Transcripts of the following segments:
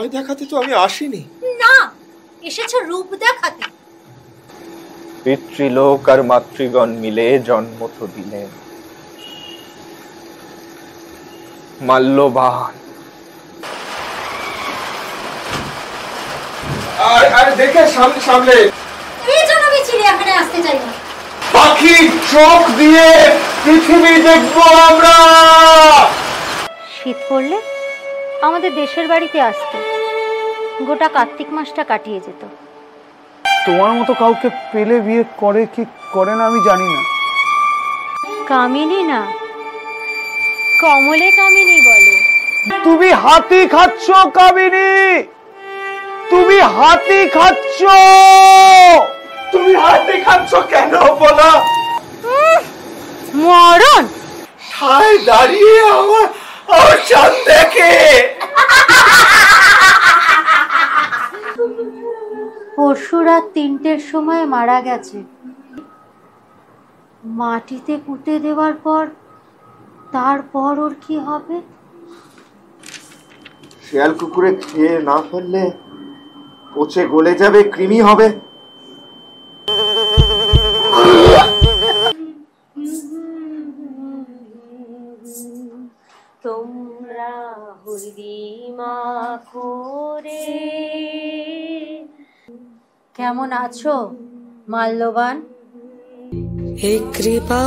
ভয় দেখাতে তো আমি আসিনি। না, এসেছো রূপ দেখাতে। পিতৃলোক আর মাতৃগণ মিলে জন্ম তো দিলেন। মাল্যবান, আর দেখে সামনে সামনে। এই জন্য আমি চিড়িয়াখানায় আসতে চাই না। পাখির চোখ দিয়ে পৃথিবী দেখবো আমরা। শীত পড়লে আমাদের দেশের বাড়িতে আসতো, গোটা কার্তিক মাসটা কাটিয়ে যেত। তোমার মতো কাউকে পেলে বিয়ে করে কি করে না আমি জানি না। কামিনী না, কমলে কামিনী বলো। তুমি হাতি খাচ্ছ কামিনী, তুমি হাতি খাচ্ছ। তুমি হাতি খাচ্ছ কেন বলা? মরণ ঠায় দাঁড়িয়ে আমার চাঁদ দেখে। পরশু রাত ৩টের সময় মারা গেছে। মাটিতে পুঁতে দেওয়ার পর তারপর ওর কি হবে? শিয়াল কুকুরে খেয়ে না ফেললে পচে গলে যাবে, কৃমি হবে। তোমরা হরিমা করে কেমন আছো মাল্যবান? হে কৃপা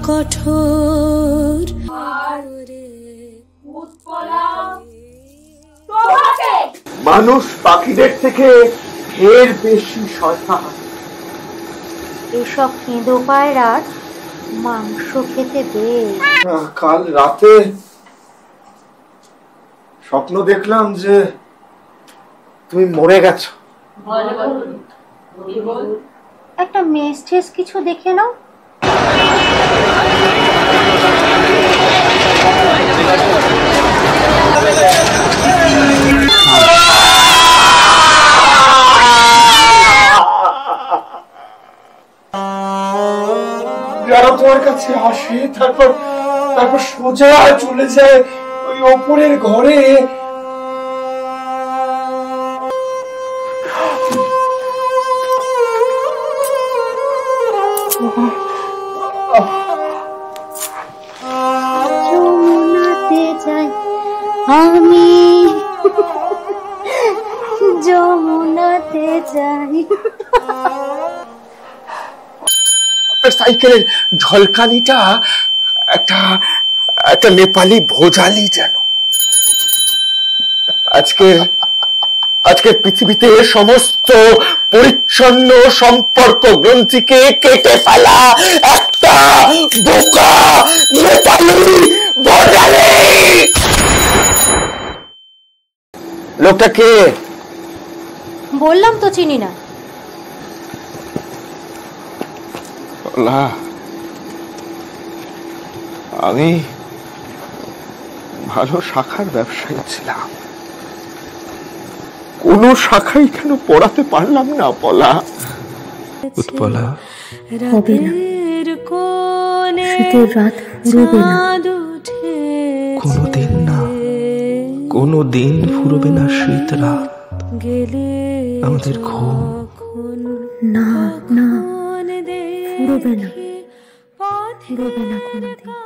কঠোর মানুষ পাখিদের থেকে ঢের বেশি শয়তান। এসব কেঁদো পায়রার মাংস খেতে বেশ। কাল রাতে স্বপ্ন দেখলাম যে তুমি মরে গেছো। একটা মেস টেস কিছু দেখে নাও। যারা তোমার কাছে আসে তারপর সোজা চলে যায় ওই ওপরের ঘরে। যমুনাতে যাই আমি, যমুনাতে যাই। সাইকেলের ঝলকানিটা একটা নেপালি ভোজালি যেন। আজকে পৃথিবীতে সমস্ত পরিচ্ছন্ন সম্পর্ক গ্রন্থিকে কেটে ফেলা একটা বোকা নেপালি ভোজালি। লোকটা কে? বললাম তো চিনি না। আমি ভালো শাখার ব্যবসায়ী ছিলাম, কোন শাখাই কেন পড়াতে পারলাম না বলা? উৎপলা, হবে না, শীতের রাত ফুরবে না। কোনোদিন না, কোনোদিন ফুরবে না শীত রাত। আমাদের ঘুম না না, ফুরবে না, ফুরবে না কোনোদিন।